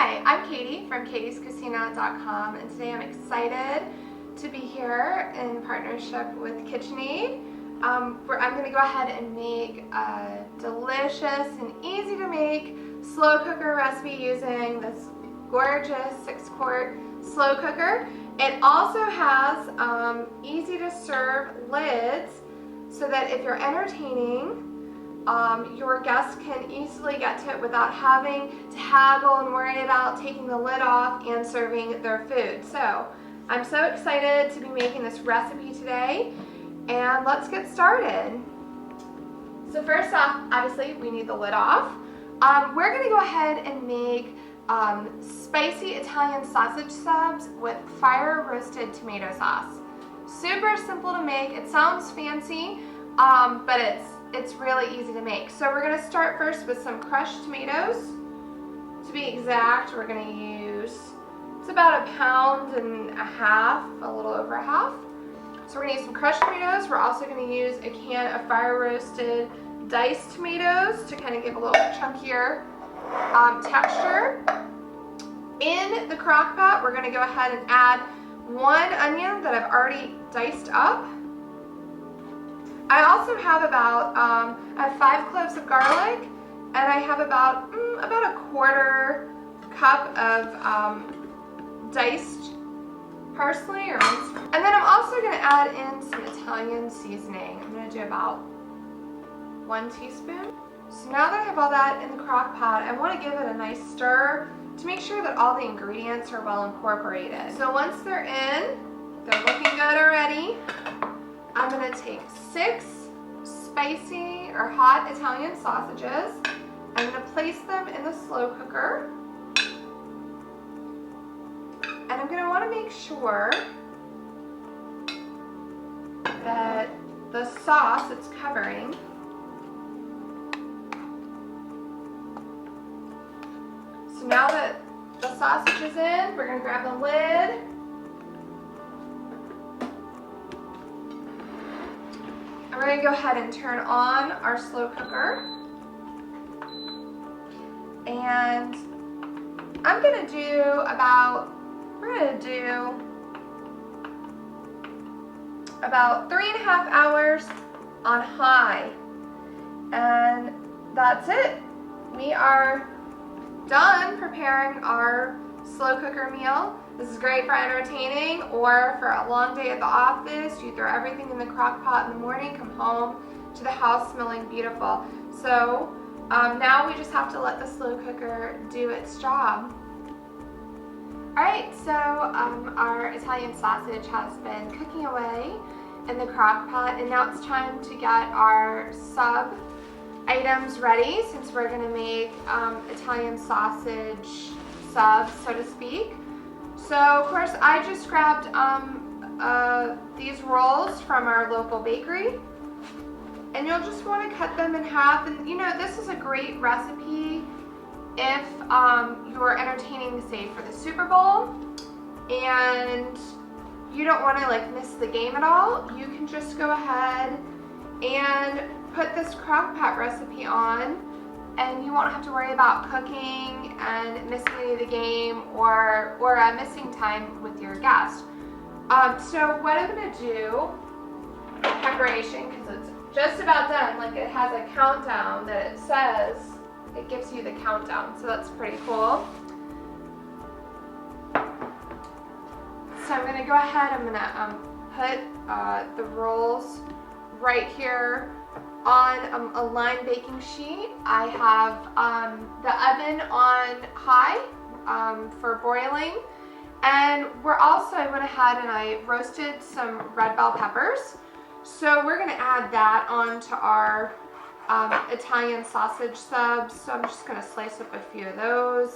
Hi, I'm Katie from katiescasino.com, and today I'm excited to be here in partnership with KitchenAid. Where I'm going to go ahead and make a delicious and easy to make slow cooker recipe using this gorgeous 6-quart slow cooker. It also has easy to serve lids so that if you're entertaining, your guests can easily get to it without having to haggle and worry about taking the lid off and serving their food. So I'm so excited to be making this recipe today, and let's get started. So first off, obviously we need the lid off. We're going to go ahead and make spicy Italian sausage subs with fire roasted tomato sauce. Super simple to make. It sounds fancy, but it's really easy to make. So we're going to start first with some crushed tomatoes. To be exact, we're going to use, it's about 1.5 pounds, a little over half. So we're going to use some crushed tomatoes. We're also going to use a can of fire roasted diced tomatoes to kind of give a little chunkier texture. In the crock pot, we're going to go ahead and add 1 onion that I've already diced up. I also have about I have 5 cloves of garlic, and I have about a 1/4 cup of diced parsley, and then I'm also going to add in some Italian seasoning. I'm going to do about 1 teaspoon. So now that I have all that in the crock pot, I want to give it a nice stir to make sure that all the ingredients are well incorporated. So once they're in, they're looking good already. I'm going to take 6 spicy or hot Italian sausages. I'm going to place them in the slow cooker. And I'm going to want to make sure that the sauce it's covering So now that the sausage is in, we're going to grab the lid. And we're going to go ahead and turn on our slow cooker. And I'm going to do about 3.5 hours on high. And that's it. We are done preparing our slow cooker meal. This is great for entertaining or for a long day at the office. You throw everything in the crock pot in the morning, come home to the house smelling beautiful. So now we just have to let the slow cooker do its job. Alright, so our Italian sausage has been cooking away in the crock pot, and now it's time to get our sub items ready, since we're going to make Italian sausage subs, so to speak. So of course I just grabbed these rolls from our local bakery, and you'll just want to cut them in half. And you know, this is a great recipe if you're entertaining, say, for the Super Bowl and you don't want to miss the game at all. You can just go ahead and put this crock pot recipe on, and you won't have to worry about cooking and missing the game or missing time with your guest. So what I'm going to do, preparation, because it's just about done, it has a countdown that it says, it gives you the countdown, so that's pretty cool. So I'm going to go ahead, I'm going to put the rolls right here on a lined baking sheet. I have the oven on high for broiling, and I went ahead and I roasted some red bell peppers. So we're going to add that onto our Italian sausage subs. So I'm just going to slice up a few of those.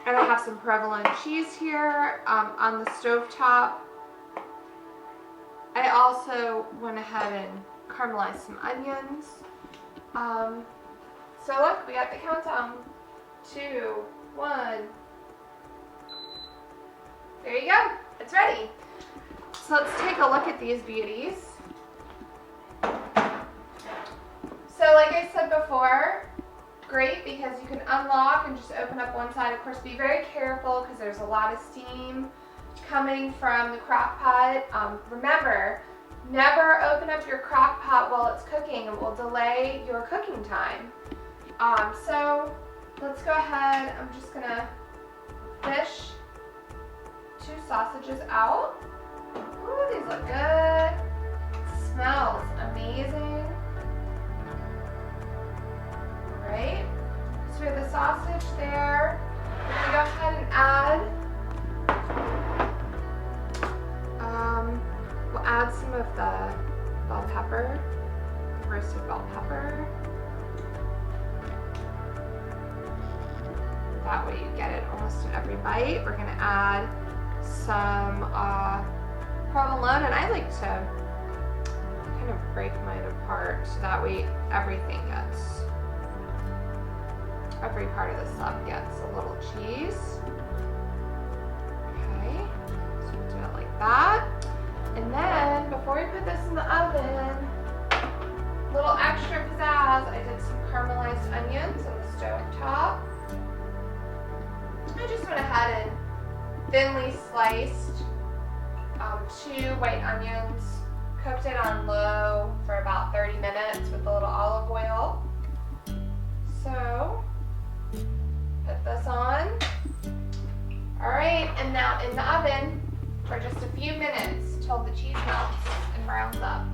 And I have some provolone cheese here on the stovetop. I also went ahead and caramelized some onions. So look, we got the countdown. 2, 1. There you go. It's ready. So let's take a look at these beauties. So like I said before, great because you can unlock and just open up one side. Of course, be very careful because there's a lot of steam coming from the crock pot. Remember, never open up your crock pot while it's cooking. It will delay your cooking time. So let's go ahead. I'm just gonna fish 2 sausages out. Ooh, these look good. Smells amazing. Right? So we have the sausage there. We're gonna go ahead and add. We'll add some of the bell pepper, roasted bell pepper. That way you get it almost in every bite. We're gonna add some provolone, and I like to kind of break mine apart so that way every part of the sub gets a little cheese. Okay, so we'll do it like that. And then before we put this in the oven, little extra pizzazz, I did some caramelized onions on the stove top. I just went ahead and thinly sliced 2 white onions, cooked it on low for about 30 minutes with a little olive oil. So, put this on. All right, and now in the oven for just a few minutes till the cheese melts and browns up.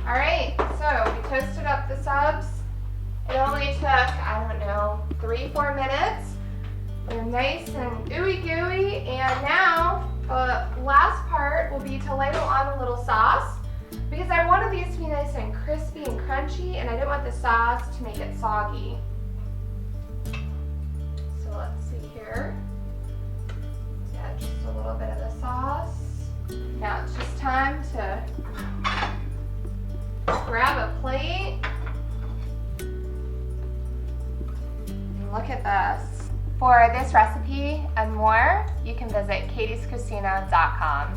All right, so we toasted up the subs. It only took, I don't know, 3-4 minutes. They're nice and ooey gooey, and now the last part will be to ladle on a little sauce because I wanted these to be nice and crispy and crunchy, and I didn't want the sauce to make it soggy. So let's see here. Add just a little bit of the sauce. Now it's just time to grab a plate. And look at this. For this recipe and more, you can visit katiescucina.com.